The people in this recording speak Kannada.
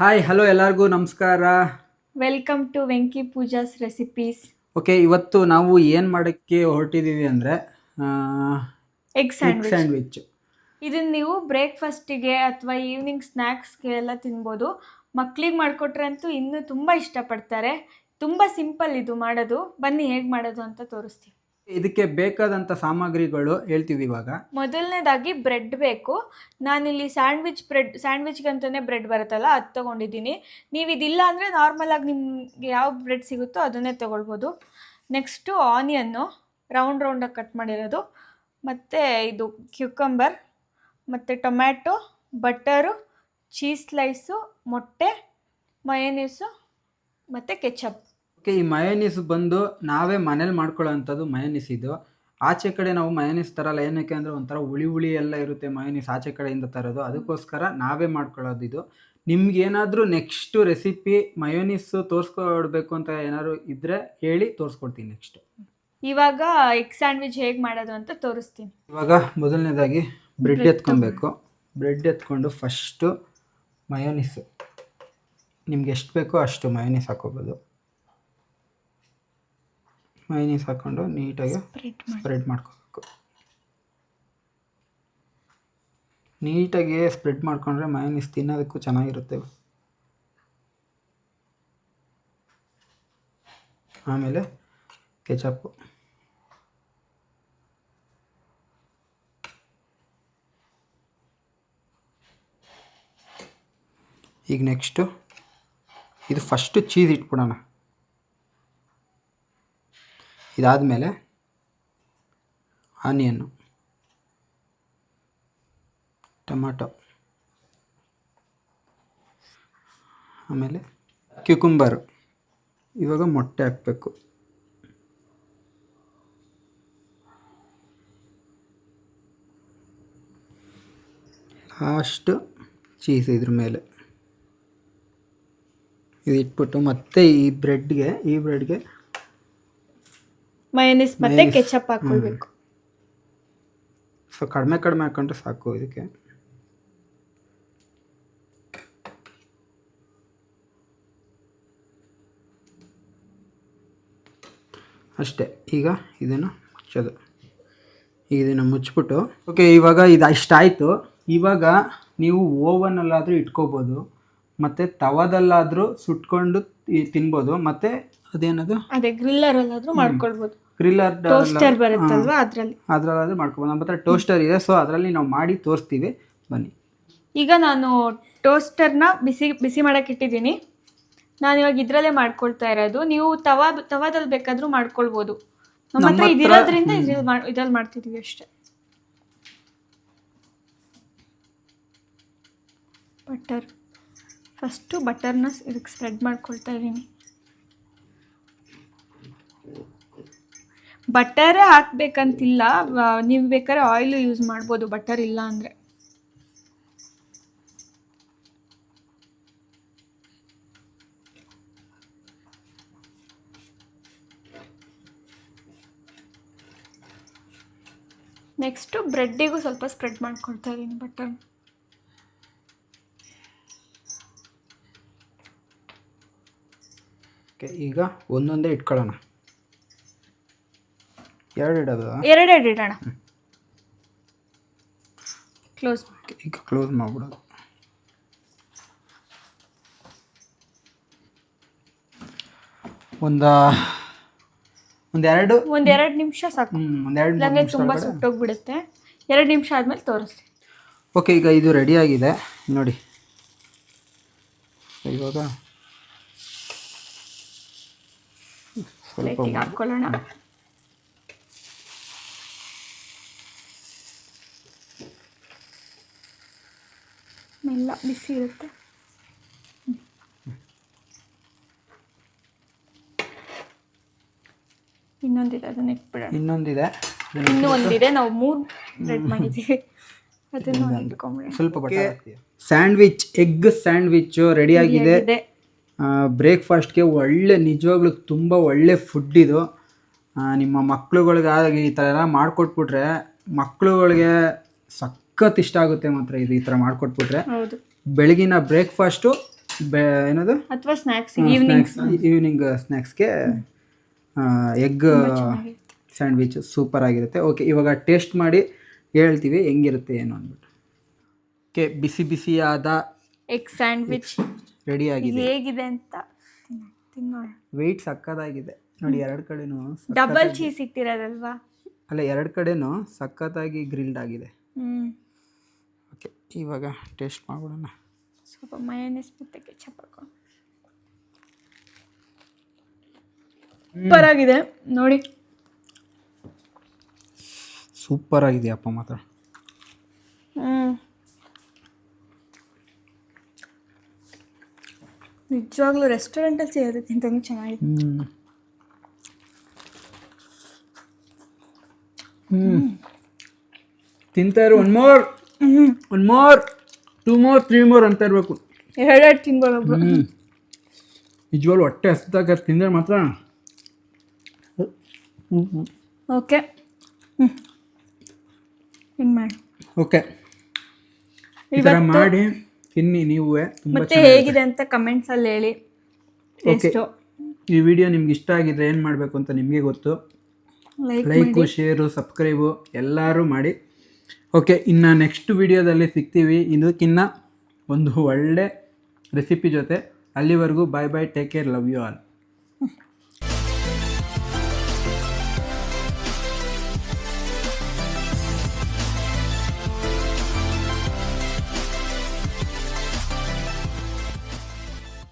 ಹಾಯ್ ಹಲೋ ಎಲ್ಲರಿಗೂ ನಮಸ್ಕಾರ. Welcome to Venki Pooja's recipes. Okay, ಇವತ್ತು ನಾವು ಏನು ಮಾಡೋಕ್ಕೆ ಹೊರಟಿದ್ದೀವಿ ಅಂದರೆ ಎಗ್ ಸ್ಯಾಂಡ್ವಿಚ್. ಇದನ್ನು ನೀವು ಬ್ರೇಕ್ಫಾಸ್ಟಿಗೆ ಅಥವಾ ಈವ್ನಿಂಗ್ ಸ್ನ್ಯಾಕ್ಸ್ಗೆ ಎಲ್ಲ ತಿನ್ಬೋದು. ಮಕ್ಳಿಗೆ ಮಾಡಿಕೊಟ್ರೆ ಅಂತೂ ಇನ್ನೂ ತುಂಬ ಇಷ್ಟಪಡ್ತಾರೆ. ತುಂಬ ಸಿಂಪಲ್ ಇದು ಮಾಡೋದು. ಬನ್ನಿ ಹೇಗೆ ಮಾಡೋದು ಅಂತ ತೋರಿಸ್ತೀವಿ. ಇದಕ್ಕೆ ಬೇಕಾದಂಥ ಸಾಮಗ್ರಿಗಳು ಹೇಳ್ತೀವಿ ಇವಾಗ. ಮೊದಲನೇದಾಗಿ ಬ್ರೆಡ್ ಬೇಕು. ನಾನಿಲ್ಲಿ ಸ್ಯಾಂಡ್ವಿಚ್ಗಂತಲೇ ಬ್ರೆಡ್ ಬರುತ್ತಲ್ಲ ಅದು ತೊಗೊಂಡಿದ್ದೀನಿ. ನೀವು ಇದಿಲ್ಲ ಅಂದರೆ ನಾರ್ಮಲಾಗಿ ನಿಮಗೆ ಯಾವ ಬ್ರೆಡ್ ಸಿಗುತ್ತೋ ಅದನ್ನೇ ತೊಗೊಳ್ಬೋದು. ನೆಕ್ಸ್ಟು ಆನಿಯನ್ನು ರೌಂಡಾಗಿ ಕಟ್ ಮಾಡಿರೋದು, ಮತ್ತು ಇದು ಕ್ಯೂಕಂಬರ್, ಮತ್ತು ಟೊಮ್ಯಾಟೊ, ಬಟರು, ಚೀಸ್ ಸ್ಲೈಸು, ಮೊಟ್ಟೆ, ಮಯೋನೀಸು ಮತ್ತು ಕೆಚಪ್. ಓಕೆ, ಈ ಮಯೋನೀಸ್ ಬಂದು ನಾವೇ ಮನೇಲಿ ಮಾಡ್ಕೊಳ್ಳೋ ಅಂಥದ್ದು ಮಯೋನೀಸ್ ಇದು. ಆಚೆ ಕಡೆ ನಾವು ಮಯೋನೀಸ್ ತರಲ್ಲ. ಏನಕ್ಕೆ ಅಂದರೆ ಒಂಥರ ಹುಳಿ ಎಲ್ಲ ಇರುತ್ತೆ ಮಯೋನೀಸ್ ಆಚೆ ಕಡೆಯಿಂದ ತರೋದು. ಅದಕ್ಕೋಸ್ಕರ ನಾವೇ ಮಾಡ್ಕೊಳ್ಳೋದು ಇದು. ನಿಮ್ಗೇನಾದರೂ ನೆಕ್ಸ್ಟು ರೆಸಿಪಿ ಮಯೋನೀಸು ತೋರಿಸ್ಕೊಡ್ಬೇಕು ಅಂತ ಏನಾದ್ರು ಇದ್ದರೆ ಹೇಳಿ, ತೋರಿಸ್ಕೊಡ್ತೀನಿ ನೆಕ್ಸ್ಟು. ಇವಾಗ ಎಗ್ ಸ್ಯಾಂಡ್ವಿಚ್ ಹೇಗೆ ಮಾಡೋದು ಅಂತ ತೋರಿಸ್ತೀನಿ. ಇವಾಗ ಮೊದಲನೇದಾಗಿ ಬ್ರೆಡ್ ಎತ್ಕೊಬೇಕು. ಬ್ರೆಡ್ ಎತ್ಕೊಂಡು ಫಸ್ಟು ಮಯೋನೀಸು ನಿಮ್ಗೆ ಎಷ್ಟು ಬೇಕೋ ಅಷ್ಟು ಮಯೋನೀಸ್ ಹಾಕೋಬೋದು. ಮಯೋನೀಸ್ ಹಾಕ್ಕೊಂಡು ನೀಟಾಗಿ ಸ್ಪ್ರೆಡ್ ಮಾಡ್ಕೋಬೇಕು. ನೀಟಾಗಿ ಸ್ಪ್ರೆಡ್ ಮಾಡ್ಕೊಂಡ್ರೆ ಮಯೋನೀಸ್ ತಿನ್ನೋದಕ್ಕೂ ಚೆನ್ನಾಗಿರುತ್ತೆ. ಆಮೇಲೆ ಕೆಚಪ್ಪು, ಈಗ ನೆಕ್ಸ್ಟು ಇದು ಫಸ್ಟು ಚೀಸ್ ಇಟ್ಬಿಡೋಣ. ಇದಾದಮೇಲೆ ಆನಿಯನ್ನು, ಟೊಮ್ಯಾಟೊ, ಆಮೇಲೆ ಕ್ಯೂಕುಂಬರು. ಇವಾಗ ಮೊಟ್ಟೆ ಹಾಕಬೇಕು. ಲಾಸ್ಟು ಚೀಸ್ ಇದ್ರ ಮೇಲೆ ಇದು ಇಟ್ಬಿಟ್ಟು ಮತ್ತೆ ಈ ಬ್ರೆಡ್ಗೆ ಮಯೋನೀಸ್ ಮತ್ತೆ ಕೆಚಪ್ ಹಾಕೊಳ್ಬೇಕು. ಸೊ ಕಡಿಮೆ ಹಾಕೊಂಡ್ರೆ ಸಾಕು. ಇದಕ್ಕೆ ಅಷ್ಟೇ. ಈಗ ಇದನ್ನು ಮುಚ್ಚೋದು. ಇದನ್ನು ಮುಚ್ಚಿಬಿಟ್ಟು ಓಕೆ, ಇವಾಗ ಇದು ಇಷ್ಟಾಯಿತು. ಇವಾಗ ನೀವು ಓವನಲ್ಲಾದರೂ ಇಟ್ಕೋಬೋದು, ಮತ್ತು ತವಾದಲ್ಲಾದರೂ ಸುಟ್ಕೊಂಡು ತಿನ್ಬೋದು, ಮತ್ತು ಅದೇನದು ಅದೇ ಗ್ರಿಲ್ಲರಲ್ಲಾದರೂ ಮಾಡ್ಕೊಳ್ಬೋದು. ಗ್ರಿಲ್ಲರ್ ಟೋಸ್ಟರ್ ಬರುತ್ತಲ್ವಾ ಅದರಲ್ಲಾದರೂ ಮಾಡ್ಕೊಬೋದು. ನಮ್ಮ ಹತ್ರ ಟೋಸ್ಟರ್ ಇದೆ, ಸೊ ಅದರಲ್ಲಿ ನಾವು ಮಾಡಿ ತೋರಿಸ್ತೀವಿ. ಬನ್ನಿ. ಈಗ ನಾನು ಟೋಸ್ಟರ್ನ ಬಿಸಿ ಮಾಡೋಕ್ಕೆ ಇಟ್ಟಿದ್ದೀನಿ. ನಾನು ಇವಾಗ ಇದರಲ್ಲೇ ಮಾಡ್ಕೊಳ್ತಾ ಇರೋದು. ನೀವು ತವಾದಲ್ಲಿ ಬೇಕಾದರೂ ಮಾಡ್ಕೊಳ್ಬೋದು. ನಮ್ಮ ಹತ್ರ ಇದಿರೋದ್ರಿಂದ ಇದ್ರಲ್ಲಿ ಮಾಡ್ತಿದ್ದೀವಿ ಅಷ್ಟೇ. ಫಸ್ಟು ಬಟರ್ನ ಇದಕ್ಕೆ ಸ್ಪ್ರೆಡ್ ಮಾಡ್ಕೊಳ್ತಾ ಇದ್ದೀನಿ. ಬಟರೇ ಹಾಕಬೇಕಂತಿಲ್ಲ, ನೀವು ಬೇಕಾದ್ರೆ ಆಯಿಲು ಯೂಸ್ ಮಾಡ್ಬೋದು ಬಟರ್ ಇಲ್ಲ ಅಂದರೆ. ನೆಕ್ಸ್ಟು ಬ್ರೆಡ್ಡಿಗೂ ಸ್ವಲ್ಪ ಸ್ಪ್ರೆಡ್ ಮಾಡ್ಕೊಳ್ತಾ ಇದ್ದೀನಿ ಬಟರ್. ಈಗ ಒಂದೊಂದೇ ಇಟ್ಕೊಳ್ಳೋಣ. ಎರಡೆರಡು ಇಡೋಣ. ಈಗ ಕ್ಲೋಸ್ ಮಾಡ್ಬಿಡೋದು. ಒಂದೆರಡು ನಿಮಿಷ ಸಾಕು. ಇಲ್ಲಾಂದರೆ ತುಂಬ ಸುಟ್ಟೋಗ್ಬಿಡುತ್ತೆ. 2 ನಿಮಿಷ ಆದಮೇಲೆ ತೋರಿಸ್ತೀನಿ. ಓಕೆ, ಈಗ ಇದು ರೆಡಿಯಾಗಿದೆ ನೋಡಿ. ಇವಾಗ ಸ್ವಲ್ಪ ಹಾಕ್ಕೊಳ್ಳೋಣ. ಮೆಲ್ಲ ಬಿಸಿ ಇರುತ್ತೆ. ಇನ್ನೊಂದಿದೆ, ಅದನ್ನ ಇಟ್ಬಿಡೋಣ. ಇನ್ನೂ ಒಂದಿದೆ. ನಾವು 3 ಬ್ರೆಡ್ ಮಾಡಿದ್ದೀವಿ, ಅದನ್ನು ಇಟ್ಕೊಂಡ್ಬಿಡೋಣ. ಸ್ವಲ್ಪ ಸ್ಯಾಂಡ್ವಿಚ್, ಎಗ್ ಸ್ಯಾಂಡ್ವಿಚ್ಚು ರೆಡಿಯಾಗಿದೆ. ಬ್ರೇಕ್ಫಾಸ್ಟ್ಗೆ ನಿಜವಾಗ್ಲೂ ತುಂಬ ಒಳ್ಳೆ ಫುಡ್ ಇದು. ನಿಮ್ಮ ಮಕ್ಳುಗಳಿಗೆ ಈ ಥರ ಎಲ್ಲ ಮಾಡಿಕೊಟ್ಬಿಟ್ರೆ ಮಕ್ಳುಗಳಿಗೆ ಸಖತ್ ಇಷ್ಟ ಆಗುತ್ತೆ ಮಾತ್ರ. ಇದು ಈ ಥರ ಮಾಡಿಕೊಟ್ಬಿಟ್ರೆ ಬೆಳಗಿನ ಬ್ರೇಕ್ಫಾಸ್ಟು ಏನದು ಅಥವಾ ಸ್ನ್ಯಾಕ್ಸ್ ಸ್ನ್ಯಾಕ್ಸ್ ಈವ್ನಿಂಗ್ ಸ್ನ್ಯಾಕ್ಸ್ಗೆ ಎಗ್ ಚೆನ್ನಾಗಿರುತ್ತೆ. ಸ್ಯಾಂಡ್ವಿಚ್ ಸೂಪರ್ ಆಗಿರುತ್ತೆ. ಓಕೆ, ಇವಾಗ ಟೇಸ್ಟ್ ಮಾಡಿ ಹೇಳ್ತೀವಿ ಹೆಂಗಿರುತ್ತೆ ಏನು ಅಂದ್ಬಿಟ್ಟು. ಓಕೆ, ಬಿಸಿ ಬಿಸಿಯಾದ ಎಗ್ ಸ್ಯಾಂಡ್ವಿಚ್ ರೆಡಿ ಆಗಿದೆ. ಹೇಗಿದೆ ಅಂತ ತಿನ್ನೋಣ. ವೆಯ್ಟ್ ಸಕ್ಕತ್ತಾಗಿದೆ ನೋಡಿ, ಎರಡು ಕಡೆನೂ ಡಬಲ್ ಚೀಸ್ ಇಟ್ಟಿರೋದಲ್ವಾ? ಅಲ್ಲ, ಎರಡು ಕಡೆನೂ ಸಖತ್ತಾಗಿ ಗ್ರಿಲ್ಡ್ ಆಗಿದೆ. ಓಕೆ, ಇವಾಗ ಟೇಸ್ಟ್ ಮಾಡ್ಬಿಡೋಣ. ಸ್ವಲ್ಪ ಮಯೋನೈಸ್ ಮತ್ತು ಕೆಚಪ್ ಹಾಕೊಂಡು ಸೂಪರ್ ಆಗಿದೆ ನೋಡಿ. ಸೂಪರ್ ಆಗಿದೆಯಪ್ಪ ಮಾತ್ರ. ನಿಜವಾಗ್ಲೂ ರೆಸ್ಟೋರೆಂಟಲ್ಲಿ ಸೇರೋದಕ್ಕಿಂತ ಚೆನ್ನಾಗಿದೆ. ತಿಂತಾ ಇರು. ಒನ್ ಮೋರ್ 2 more 3 more ಅಂತ ಇರಬೇಕು. ಎರಡೆರಡು ತಿನ್ಬೋದು. ನಿಜವಾಗ್ಲೂ ಹೊಟ್ಟೆ ಹಸ್ದಾಗ ತಿಂದರೆ ಮಾತ್ರ. ಓಕೆ, ಮಾಡಿ. ಓಕೆ, ಈ ಥರ ಮಾಡಿ ತಿನ್ನಿ ನೀವು. ಮತ್ತೆ ಹೇಗಿದೆ ಅಂತ ಕಮೆಂಟ್ಸಲ್ಲಿ ಹೇಳಿ. ಟೇಸ್ಟು ಈ ವಿಡಿಯೋ ನಿಮ್ಗೆ ಇಷ್ಟ ಆಗಿದ್ರೆ ಏನು ಮಾಡಬೇಕು ಅಂತ ನಿಮಗೆ ಗೊತ್ತು. ಲೈಕು, ಶೇರು, ಸಬ್ಸ್ಕ್ರೈಬು ಎಲ್ಲರೂ ಮಾಡಿ. ಓಕೆ, ಇನ್ನು ನೆಕ್ಸ್ಟ್ ವಿಡಿಯೋದಲ್ಲಿ ಸಿಗ್ತೀವಿ ಇದಕ್ಕಿನ್ನ ಒಂದು ಒಳ್ಳೆ ರೆಸಿಪಿ ಜೊತೆ. ಅಲ್ಲಿವರೆಗೂ bye bye, take care, love you all.